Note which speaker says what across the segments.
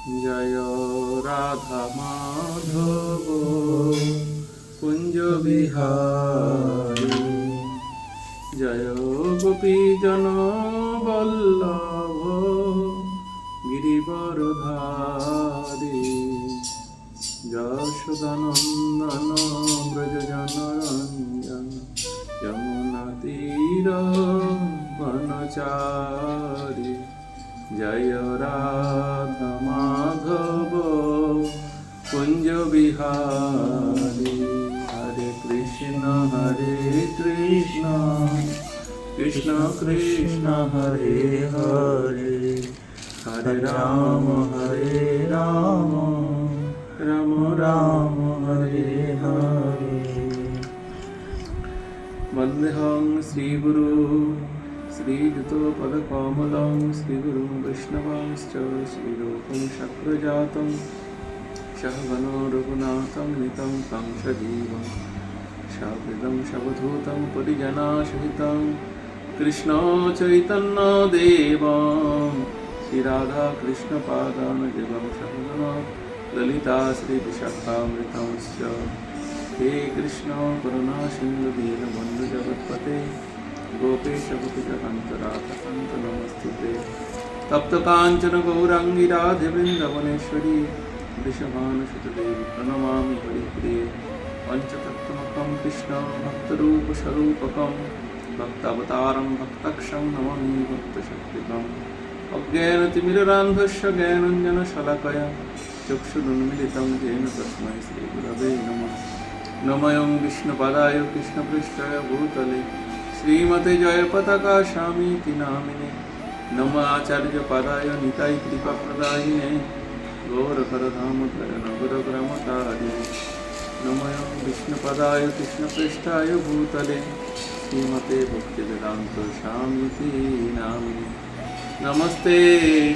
Speaker 1: জয় রাধা মাধব কুঞ্জ বিহারী, জয় গোপীজন বল্লভ গিরিবরধারী, যশোদানন্দন ব্রজ জনরঞ্জন যমুনা তীর বনচারী, জয় রাধা মাধব কুঞ্জ বিহারী। হরে কৃষ্ণ কৃষ্ণ কৃষ্ণ হরে হরে, হরে রাম রাম রাম হরে হরে। বন্দেহং শ্রীগুরু শ্রীযুতপদকমलं শ্রীগুরুं वैष्णवांश्च श्रीरूपं शक्रजातं सहगणो रघुनाथं नितं तं सजीवं साग्रतं सवधूतं परिजनासहितं कृष्ण चैतन्यदेवं श्रीराधाकृष्णपादान् देवं सहगणो ललिता श्रीविशाखामृतंश्च। हे कृष्ण करुणा सिन्धु दीनबन्धु जगत्पते गोपेश गोपिकान्त राधाकान्त नमस्तुते। तप्त काञ्चन गौराङ्गी राधे वृन्दावनेश्वरी वृषभानुसुतदेवी प्रणमामि हरिप्रिये। पञ्चतत्त्वमकं कृष्ण भक्तरूपस्वरूपकं भक्तावतारं भक्तक्षं नमामि भक्तशक्तिकम्। अज्ञानतिमिरान्धस्य ज्ञानाञ्जनशलाकया चक्षुरुन्मीलितं येन तस्मै श्रीगुरवे नमः। नमोऽयं विष्णुपादाय कृष्णपृष्ठाय भूतले श्रीमते जयपताका स्वामीति नामिने। नमो आचार्यपादाय निताय कृपाप्रदायिने गौरकरधामधर नगरग्रामतारिणे। नमोऽयं विष्णुपादाय कृष्णपृष्ठाय भूतले श्रीमते भक्तिवेदान्त स्वामीति नामिने। नमस्ते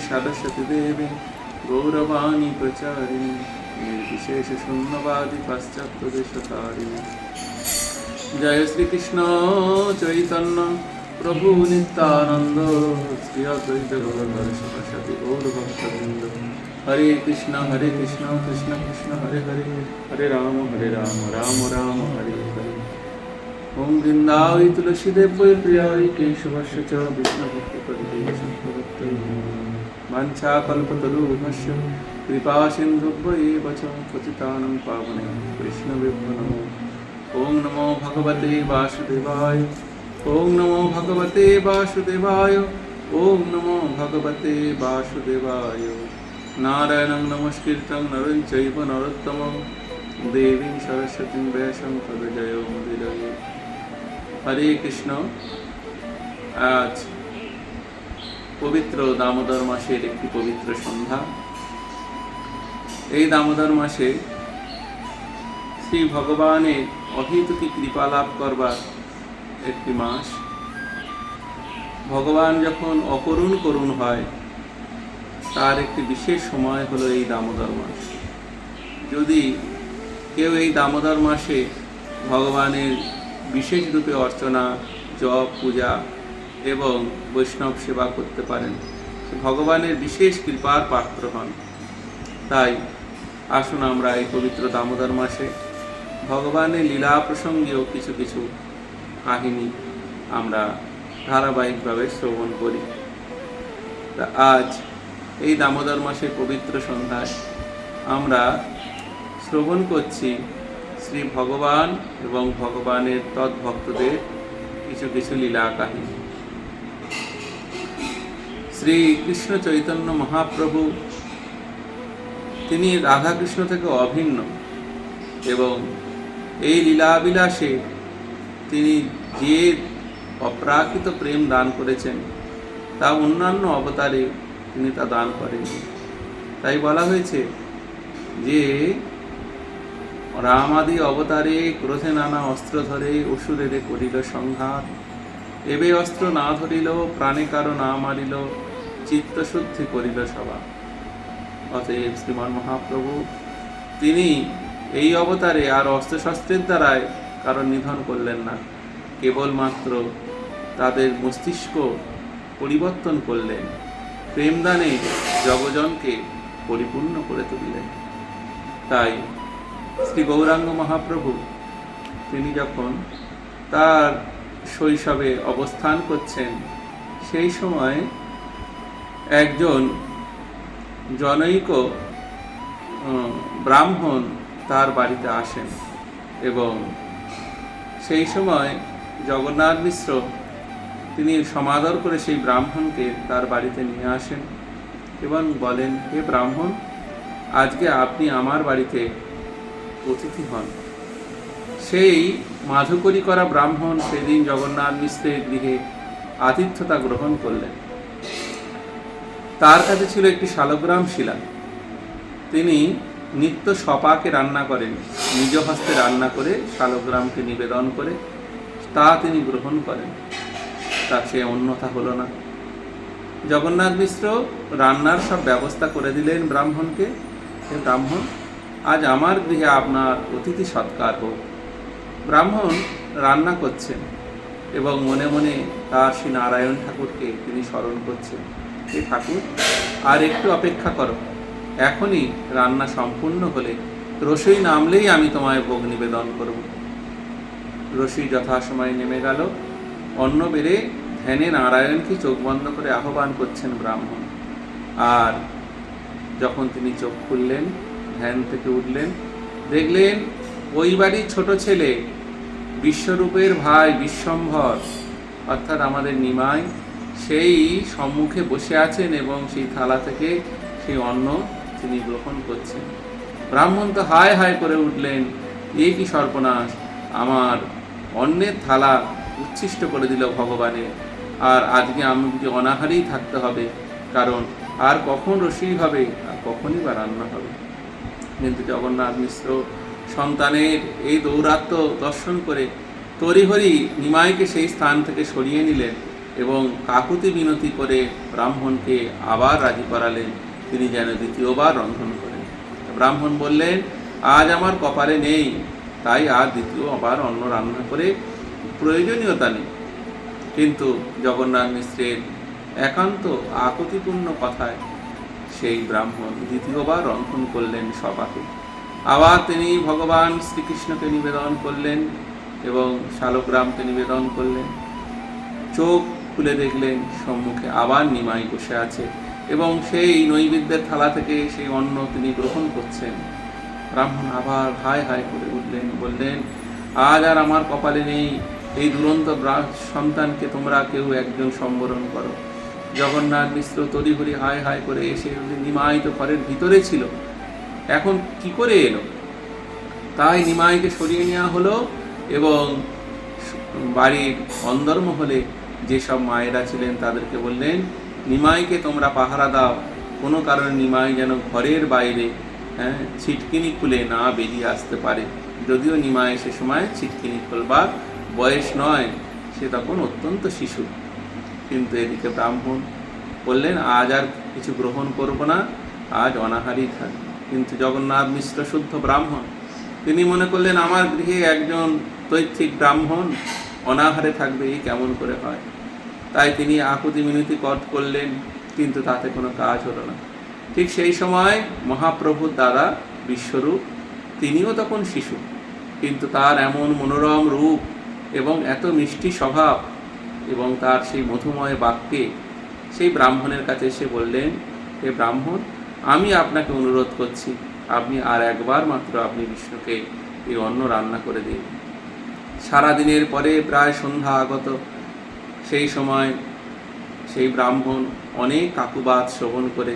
Speaker 1: सरस्वती देवे गौरवाणी प्रचारिणे निर्विशेषशून्यवादी पाश्चात्यदेशतारिणे। जय श्री कृष्ण चैतन्य प्रभु नित्यानंद श्री अद्वैत गदाधर शिवसति गौर भक्तवृंद। हरे कृष्ण कृष्ण कृष्ण हरे हरे, हरे राम राम राम हरे हरे। ओम वृंदावै तुलसीदेव प्रियाय केशवस्य च विष्णुभक्तपदे शङ्करभक्तये वाञ्छाकल्पतरुभ्यश्च कृपा सिन्धुभ्येव च पतितानां पावनेभ्यो वैष्णवेभ्यो नमो। ओम नमो भगवते वासुदेवाय, ओम नमो भगवते वासुदेवाय, ओम नमो भगवते वासुदेवाय। नारायणं नमस्कृतं नरं चैव नरोत्तमं देवीं सरस्वतीं व्यासं ततो जयमुदीरये। हरे कृष्ण। आज पवित्र दामोदर मासेर एकटी पवित्र सन्ध्या। এই দামোদর মাসে শ্রী ভগবানের অহেতুকি কৃপা লাভ করবার একটি মাস। ভগবান যখন অকরুণ করুণ হয় তার একটি বিশেষ সময় হলো এই দামোদর মাস। যদি কেউ এই দামোদর মাসে ভগবানের বিশেষ রূপে অর্চনা, জপ, পূজা এবং বৈষ্ণব সেবা করতে পারেন, ভগবানের বিশেষ কৃপার পাত্র হন। তাই আসুন আমরা এই পবিত্র দামোদর মাসে ভগবানের লীলা প্রসঙ্গেও কিছু কিছু কাহিনী আমরা ধারাবাহিকভাবে শ্রবণ করি। তা আজ এই দামোদর মাসের পবিত্র সন্ধ্যায় আমরা শ্রবণ করছি শ্রী ভগবান এবং ভগবানের তদ্ভক্তদের কিছু কিছু লীলা কাহিনী। শ্রী কৃষ্ণ চৈতন্য মহাপ্রভু তিনি রাধাকৃষ্ণ থেকে অভিন্ন এবং এই লীলাবিলাসে তিনি যে অপ্রাকৃত প্রেম দান করেছেন তা অন্যান্য অবতারে তিনি তা দান করেননি। তাই বলা হয়েছে যে রামাদি অবতারে ক্রোধে নানা অস্ত্র ধরে অসুরেরে করিল সংঘাত, এবে অস্ত্র না ধরিল প্রাণে কারো না মারিল চিত্তশুদ্ধি করিল সভা। অতএব শ্রীমান মহাপ্রভু তিনি এই অবতারে আর অস্ত্রশস্ত্রের দ্বারায় কারণ নিধন করলেন না, কেবলমাত্র তাদের মস্তিষ্ক পরিবর্তন করলেন। প্রেমদানে জগজনকে পরিপূর্ণ করে তুললেন। তাই শ্রী গৌরাঙ্গ মহাপ্রভু তিনি যখন তার শৈশবে অবস্থান করছেন, সেই সময় একজন জনৈক ব্রাহ্মণ তার বাড়িতে আসেন এবং সেই সময় জগন্নাথ মিশ্র তিনি সমাদর করে সেই ব্রাহ্মণকে তার বাড়িতে নিয়ে আসেন এবং বলেন, হে ব্রাহ্মণ, আজকে আপনি আমার বাড়িতে অতিথি হন। সেই মাধুকরী করা ব্রাহ্মণ সেদিন জগন্নাথ মিশ্রের গৃহে আতিথ্যতা গ্রহণ করলেন। তার কাছে ছিল একটি শালগ্রাম শিলা। তিনি নিত্য সপাকে রান্না করেন, নিজ হস্তে রান্না করে শালগ্রামকে নিবেদন করে তা তিনি গ্রহণ করেন। তা সে অন্যথা হলো না। জগন্নাথ মিশ্র রান্নার সব ব্যবস্থা করে দিলেন ব্রাহ্মণকে, হে ব্রাহ্মণ, আজ আমার গৃহে আপনার অতিথি সৎকার হোক। ব্রাহ্মণ রান্না করছেন এবং মনে মনে তার শ্রী নারায়ণ ঠাকুরকে তিনি স্মরণ করছেন, হে ঠাকুর, আর একটু অপেক্ষা করো, এখনই রান্না সম্পূর্ণ হলে রসই নামলেই আমি তোমায় ভোগ নিবেদন করব। রসই যথাসময়ে নেমে গেল। অন্ন বেড়ে ধ্যানে নারায়ণকে চোখ বন্ধ করে আহ্বান করছেন ব্রাহ্মণ। আর যখন তিনি চোখ খুললেন, ধ্যান থেকে উঠলেন, দেখলেন ওই বাড়ির ছোট ছেলে বিশ্বরূপের ভাই বিশ্বম্ভর অর্থাৎ আমাদের নিমাই সেই সম্মুখে বসে আছেন এবং সেই থালা থেকে সেই অন্ন তিনি গ্রহণ করছেন। ব্রাহ্মণ তো হায় হায় করে উঠলেন, এ কি সর্বনাশ, আমার অন্নের থালা উচ্ছিষ্ট করে দিল ভগবানের, আর আজকে আমাকে অনাহারেই থাকতে হবে, কারণ আর কখন রসই হবে, আর কখনই বা রান্না হবে। কিন্তু জগন্নাথ মিশ্র সন্তানের এই দৌরাত্ম্য দর্শন করে তড়িঘড়ি নিমাইকে সেই স্থান থেকে সরিয়ে নিলেন এবং কাকুতি মিনতি করে ব্রাহ্মণকে আবার রাজি করালেন তিনি যেন দ্বিতীয়বার রন্ধন করেন। ব্রাহ্মণ বললেন, আজ আমার কপালে নেই, তাই আর দ্বিতীয়বার অন্ন রান্না করে প্রয়োজনীয়তা নেই। কিন্তু জগন্নাথ মিশ্রের একান্ত আকুতিপূর্ণ কথায় সেই ব্রাহ্মণ দ্বিতীয়বার রন্ধন করলেন সবাকে। আবার তিনি ভগবান শ্রীকৃষ্ণকে নিবেদন করলেন এবং শালগ্রামকে নিবেদন করলেন। চোখ খুলে দেখলেন সম্মুখে আবার নিমাই বসে আছে এবং সেই নৈবেদ্যের থালা থেকে সেই অন্ন তিনি গ্রহণ করছেন। ব্রাহ্মণ আবার হায় হায় করে উঠলেন, বললেন, আজ আর আমার কপালে নেই, এই দুরন্ত সন্তানকে তোমরা কেউ একজন সম্বরণ করো। জগন্নাথ মিশ্র তড়িঘড়ি হায় হায় করে এসে নিমাই তো ঘরের ভিতরে ছিল, এখন কি করে এলো? তাই নিমাইকে সরিয়ে নেওয়া হলো এবং বাড়ির অন্দরমহলে যেসব মায়েরা ছিলেন তাদেরকে বললেন, নিমাইকে তোমরা পাহারা দাও, কোনো কারণে নিমাই যেন ঘরের বাইরে ছিটকিনি খুলে না বেরিয়ে আসতে পারে। যদিও নিমাই সে সময় ছিটকিনি খোলবার বয়স নয়, সে তখন অত্যন্ত শিশু। কিন্তু এদিকে ব্রাহ্মণ বললেন, আজ আর কিছু গ্রহণ করব না, আজ অনাহারই থাকবে। কিন্তু জগন্নাথ মিশ্র শুদ্ধ ব্রাহ্মণ, তিনি মনে করলেন আমার গৃহে একজন তৈত্বিক ব্রাহ্মণ অনাহারে থাকবে, এই কেমন করে হয়। তাই তিনি আকুতি মিনতি করলেন, কিন্তু তাতে কোনো কাজ হলো না। ঠিক সেই সময় মহাপ্রভুর দাদা বিশ্বরূপ, তিনিও তখন শিশু, কিন্তু তার এমন মনোরম রূপ এবং এত মিষ্টি স্বভাব এবং তার সেই মধুময় বাক্যে সেই ব্রাহ্মণের কাছে এসে বললেন, হে ব্রাহ্মণ, আমি আপনাকে অনুরোধ করছি, আপনি আর একবার মাত্র আপনি বিষ্ণুকে এই অন্ন রান্না করে দিন। সারাদিনের পরে প্রায় সন্ধ্যা আগত, সেই সময় সেই ব্রাহ্মণ অনেক কাকুবাদ শ্রবণ করে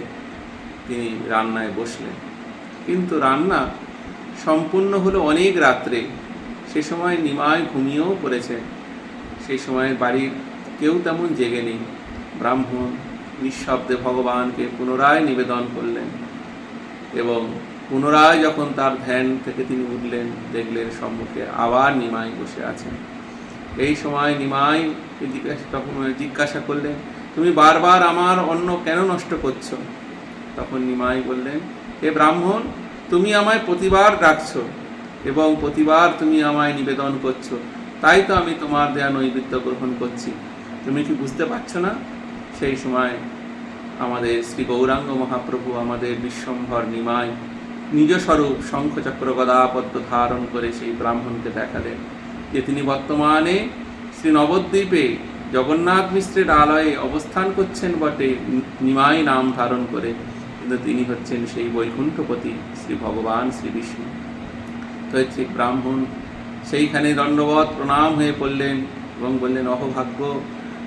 Speaker 1: তিনি রান্নায় বসলেন। কিন্তু রান্না সম্পূর্ণ হলো অনেক রাত্রে। সে সময় নিমাই ঘুমিয়েও পড়েছে। সেই সময় বাড়ির কেউ তেমন জেগে নেই। ব্রাহ্মণ নিঃশব্দে ভগবানকে পুনরায় নিবেদন করলেন এবং পুনরায় যখন তার ধ্যান থেকে তিনি উঠলেন, দেখলেন সম্মুখে আবার নিমাই বসে আছেন। এই সময় নিমাই জিজ্ঞাসা করলেন, তুমি বারবার আমার অন্ন কেন নষ্ট করছো? তখন নিমাই বললেন, হে ব্রাহ্মণ, তুমি আমায় প্রতিবার ডাকছো এবং প্রতিবার তুমি আমায় নিবেদন করছো, তাই তো আমি তোমার দেয়া নৈবেদ্য গ্রহণ করছি। তুমি কি বুঝতে পারছো না? সেই সময় আমাদের শ্রী গৌরাঙ্গ মহাপ্রভু আমাদের বিশ্বম্ভর নিমাই নিজস্বরূপ শঙ্খচক্র গদাপদ্ম ধারণ করে সেই ব্রাহ্মণকে দেখালেন যে তিনি বর্তমানে শ্রী নবদ্বীপে জগন্নাথ মিশ্রের আলয়ে অবস্থান করছেন বটে, নিমাই নাম ধারণ করে, কিন্তু তিনি হচ্ছেন সেই বৈকুণ্ঠপতি শ্রী ভগবান শ্রী বিষ্ণু। তো ঠিক ব্রাহ্মণ সেইখানে দণ্ডবত প্রণাম হয়ে পড়লেন এবং বললেন, অহোভাগ্য,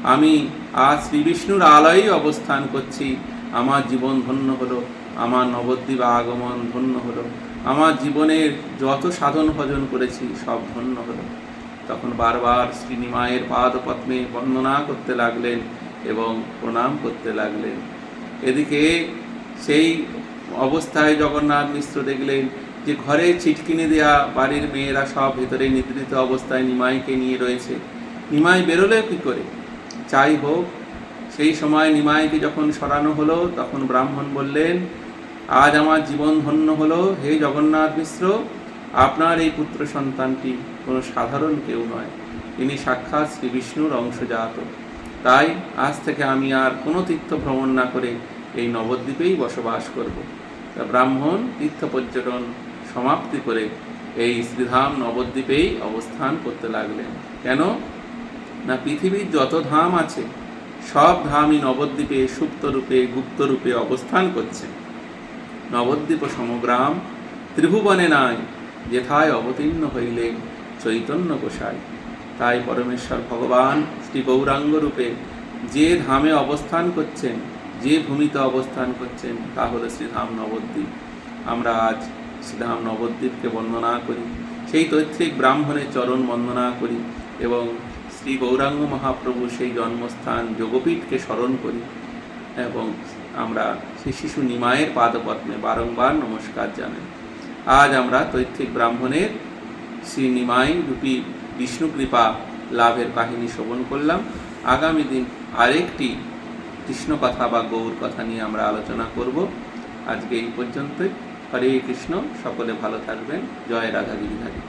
Speaker 1: আমি আজ শ্রী বিষ্ণুর আলয়েই অবস্থান করছি, আমার জীবন ধন্য হলো, আমার নবদ্বীপ আগমন ধন্য হলো, আমার জীবনের যত সাধন ভজন করেছি সব ধন্য হলো। তখন বারবার শ্রী নিমাইয়ের পাদপদ্মে বন্দনা করতে লাগলেন এবং প্রণাম করতে লাগলেন। এদিকে সেই অবস্থায় জগন্নাথ মিশ্র দেখলেন যে ঘরে ছিটকিনি দেয়া বাড়ির মেয়েরা সব ভেতরে নিদ্রিত অবস্থায় নিমাইকে নিয়ে রয়েছে। নিমাই বেরোলেও কী করে? যাই হোক, সেই সময় নিমাইকে যখন সরানো হলো তখন ব্রাহ্মণ বললেন, আজ আমার জীবন ধন্য হলো, হে জগন্নাথ মিশ্র, আপনার এই পুত্র সন্তানটি কোনো সাধারণ কেউ নয়, তিনি সাক্ষাৎ শ্রী বিষ্ণুর অংশজাত। তাই আজ থেকে আমি আর কোনো তীর্থ ভ্রমণ না করে এই নবদ্বীপেই বসবাস করব। তা ব্রাহ্মণ তীর্থ পর্যটন সমাপ্তি করে এই শ্রীধাম নবদ্বীপেই অবস্থান করতে লাগলেন। কেন না, পৃথিবীর যত ধাম আছে সব ধামই নবদ্বীপে সুপ্তরূপে গুপ্তরূপে অবস্থান করছে। নবদ্বীপ সমগ্রাম ত্রিভুবনে নাই, যেথায় অবতীর্ণ হইলেন চৈতন্য গোসাই। তাই পরমেশ্বর ভগবান শ্রী গৌরাঙ্গ রূপে যে ধামে অবস্থান করছেন, যে ভূমিতে অবস্থান করছেন, তা হল শ্রীধাম নবদ্বীপ। আমরা আজ শ্রীধাম নবদ্বীপকে বন্দনা করি, সেই তৈত্রিক ব্রাহ্মণের চরণ বন্দনা করি এবং শ্রী গৌরাঙ্গ মহাপ্রভু সেই জন্মস্থান যোগপীঠকে স্মরণ করি এবং আমরা সেই শিশু নিমাইয়ের পাদপদ্মে বারংবার নমস্কার জানাই। আজ আমরা তৈত্রিক ব্রাহ্মণের শ্রী নিমাই রূপী বিষ্ণু কৃপা লাভের কাহিনী শ্রবণ করলাম। আগামী দিন আরেকটি কৃষ্ণ কথা বা গৌর কথা নিয়ে আমরা আলোচনা করব। আজকে এই পর্যন্তই। হরে কৃষ্ণ। সকলে ভালো থাকবেন। জয় রাধা গিরিধারী।